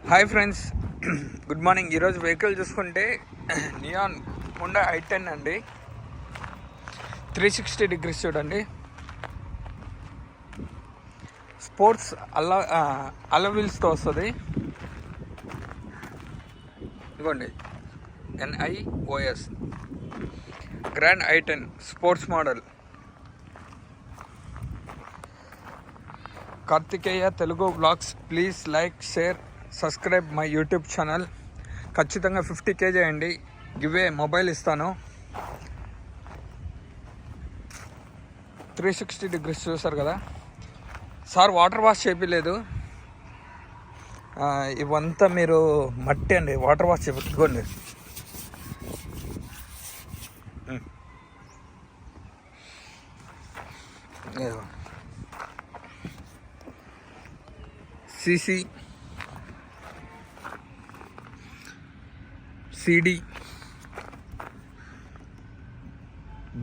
Hi friends, good morning. ఈరోజు vehicle చూసుకుంటే neon Honda i10 అండి. 360 డిగ్రీస్ చూడండి. స్పోర్ట్స్ అలవీల్స్తో వస్తుంది. ఇదిగోండి, NIOS grand i10 sports model. Karthikeya Telugu blogs. Please like, share, subscribe my YouTube channel. ఖచ్చితంగా 50K చేయండి. గివే మొబైల్ ఇస్తాను. 360 డిగ్రీస్ చూసారు కదా సార్. Water wash చేపిలేదు. ఇవంతా మీరు మట్టి అండి. వాటర్ వాష్ చేపించుకోండి. CC CD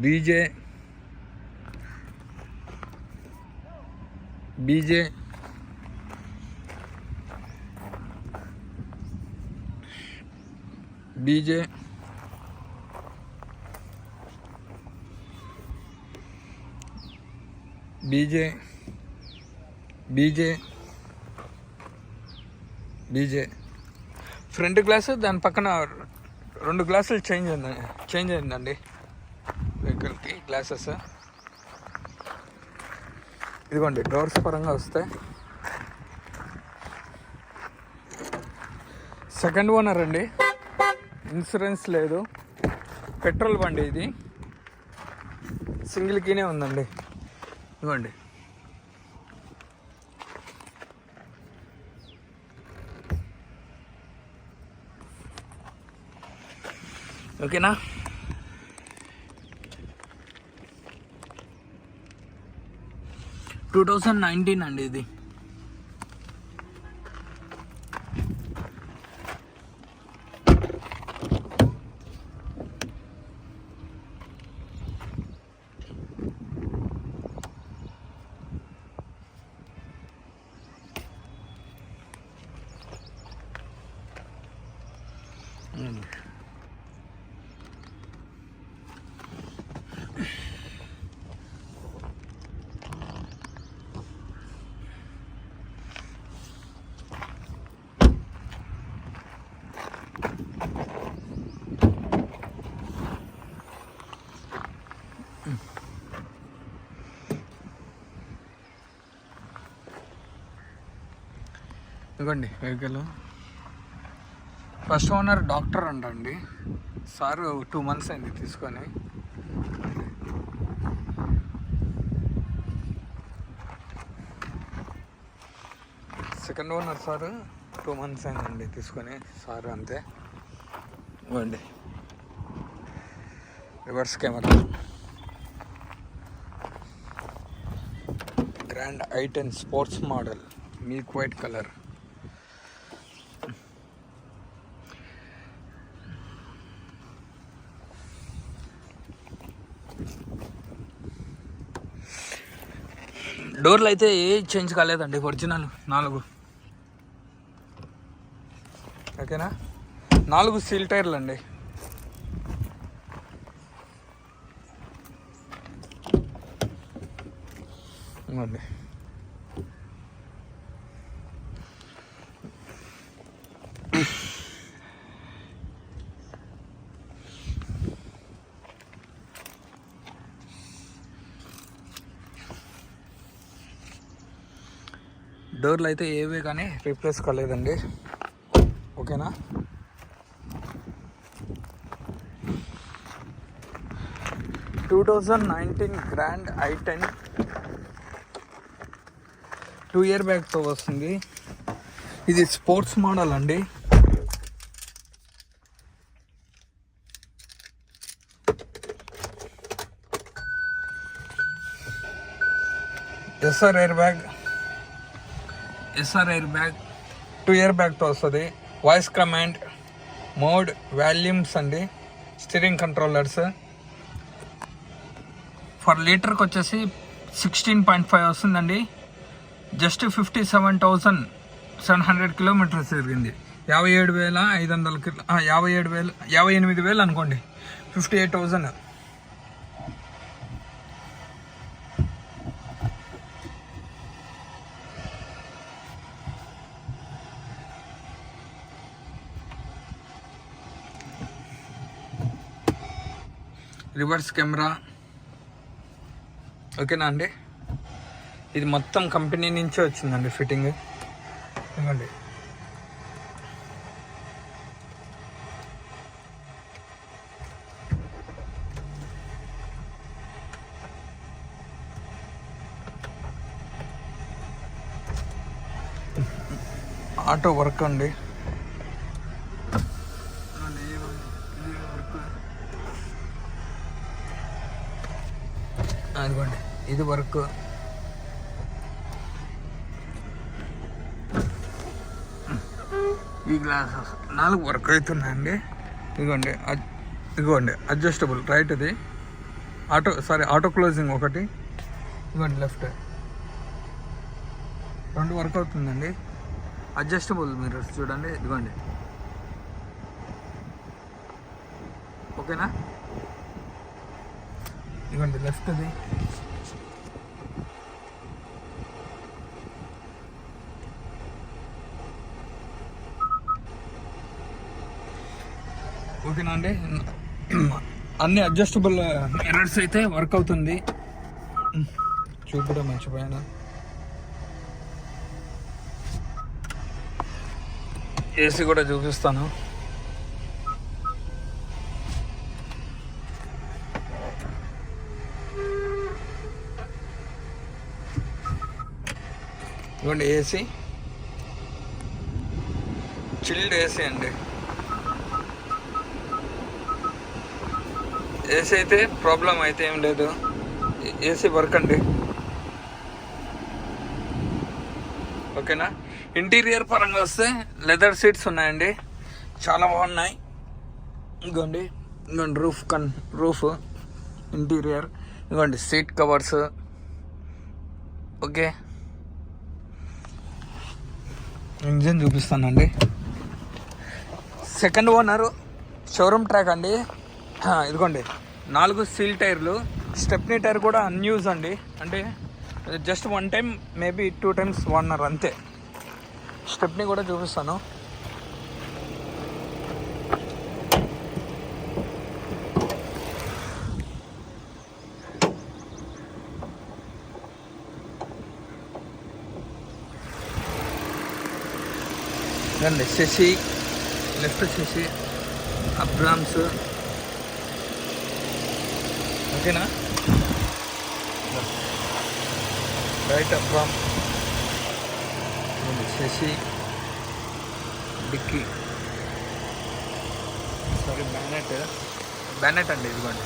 BJ BJ BJ BJ BJ BJ front glass, దాని పక్కన 2 గ్లాసులు చేంజ్ అయిందండి వెహికల్కి గ్లాసెస్. ఇదిగోండి, డోర్స్ పరంగా వస్తాయి. సెకండ్ ఓనర్ అండి. ఇన్సూరెన్స్ లేదు. పెట్రోల్ బండి ఇది. సింగిల్ కీనే ఉందండి. ఇదిగోండి, ఓకేనా. టూ 2019 అండి ఇది. ఇదిగోండి వెహికల్. ఫస్ట్ ఓనర్ డాక్టర్ అండి. సార్ 2 months అయింది తీసుకొని. సెకండ్ ఓనర్ సార్ 2 months అయిందండి తీసుకొని. సార్ అంతే. ఇవ్వండి, reverse camera. Grand i10 sports model, milk white colour. డోర్లు అయితే ఏ చేంజ్ కాలేదండి, ఒరిజినల్ 4. ఓకేనా. 4 సీల్ టైర్లు అండి. ఇవ్వండి, డోర్లు అయితే ఏవే కానీ రీప్లేస్ కాలేదండి. ఓకేనా. టూ 2019 గ్రాండ్ i10 2 year బ్యాగ్తో వస్తుంది. ఇది స్పోర్ట్స్ మోడల్ అండి. SR ఎయిర్ బ్యాగ్ 2 year బ్యాగ్తో వస్తుంది. వాయిస్ కమాండ్ మోడ్, వాల్యూమ్స్ అండి, స్టీరింగ్ కంట్రోలర్స్. ఫర్ లీటర్కి వచ్చేసి 16.5 వస్తుందండి. జస్ట్ 57,000 700 కిలోమీటర్స్ తిరిగింది. 57,500 58,000 అనుకోండి, 58,000. రివర్స్ కెమెరా, ఓకేనా అండి. ఇది మొత్తం కంపెనీ నుంచే వచ్చిందండి ఫిట్టింగ్. ఇవ్వండి, ఆటో వర్క్ అండి. అదిగోండి, ఇది వర్క్. ఈ గ్లాసెస్ 4 వర్క్ అవుతున్నాయండి. ఇదిగోండి అడ్జస్టబుల్ రైట్, ఇది ఆటో క్లోజింగ్ ఒకటి. ఇదిగోండి లెఫ్ట్ 2 వర్క్ అవుతుందండి. అడ్జస్టబుల్ మిర్రర్స్ చూడండి, ఇదిగోండి, ఓకేనా. ఇదిగోండి లెఫ్ట్ది, ఓకేనా అండి. అన్ని అడ్జస్టబుల్ మిర్రర్స్ అయితే వర్క్ అవుతుంది. చూపడం మర్చిపోయాను. ఏసీ కూడా చూపిస్తాను. ఇదిగోండి ఏసీ, చిల్డ్ ఏసీ అండి. ఏసీ అయితే ప్రాబ్లం అయితే ఏం లేదు, ఏసీ వర్క్ అండి, ఓకేనా. ఇంటీరియర్ పరంగా వస్తే లెదర్ సీట్స్ ఉన్నాయండి, చాలా బాగున్నాయి. ఇదిగోండి రూఫ్ ఇంటీరియర్, ఇదిగోండి సీట్ కవర్స్, ఓకే. ఇంజిన్ చూపిస్తానండి. సెకండ్ ఓనర్, షోరూమ్ ట్రాక్ అండి. ఇదిగోండి 4 సీల్ టైర్లు, స్టెప్నీ టైర్ కూడా అన్యూజ్ అండి, అంటే జస్ట్ 1 టైం మేబీ 2 టైమ్స్ వాడినారు అంతే. స్టెప్నీ కూడా చూపిస్తాను. ఇదండి శశి, లెఫ్ట్ శశి, అబ్రామ్స్, ఓకేనా. రైట్ అబ్రామ్, శశి, డిక్కీ, సారీ బ్యానెట్ అండి, ఇదిగోండి.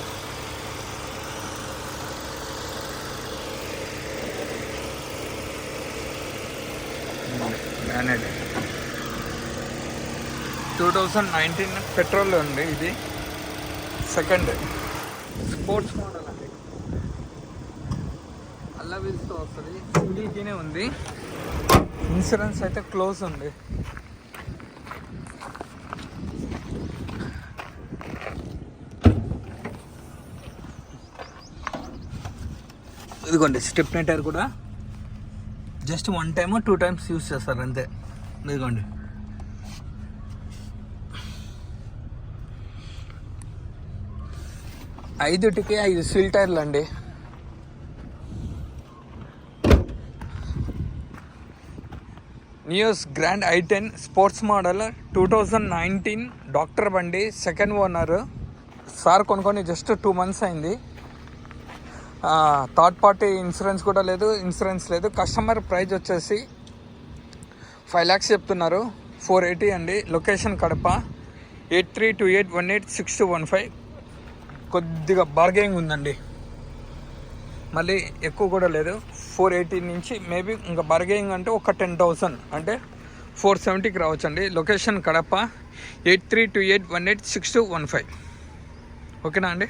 బ్యానెట్ 2019 పెట్రోల్ ఉంది. ఇది సెకండ్ స్పోర్ట్స్ మోడల్ అండి, అల్లా వీల్స్తో వస్తుంది, సింగిల్ కీనే ఉంది. ఇన్సూరెన్స్ అయితే క్లోజ్ ఉంది. ఇదిగోండి స్టెప్నీ టైర్ కూడా జస్ట్ 1 టైమ్ 2 టైమ్స్ యూస్ చేస్తారు అంతే. ఇదిగోండి 5టికి 5 సీల్ టైర్లు అండి. Nios grand i10 sports model 2019 doctor బండి, సెకండ్ ఓనర్. సార్ కొనుక్కొని జస్ట్ 2 మంత్స్ అయింది. థర్డ్ పార్టీ ఇన్సూరెన్స్ కూడా లేదు, ఇన్సూరెన్స్ లేదు. కస్టమర్ ప్రైజ్ వచ్చేసి 5 lakhs చెప్తున్నారు. 480 అండి. లొకేషన్ కడప. 8328186215. కొద్దిగా బార్గెనింగ్ ఉందండి, మళ్ళీ ఎక్కువ కూడా లేదు. 480 నుంచి మేబీ ఇంకా బార్గెనింగ్ అంటే ఒక 10,000 అంటే 470కి రావచ్చండి. లొకేషన్ కడప. 8328186215. ఓకేనా అండి.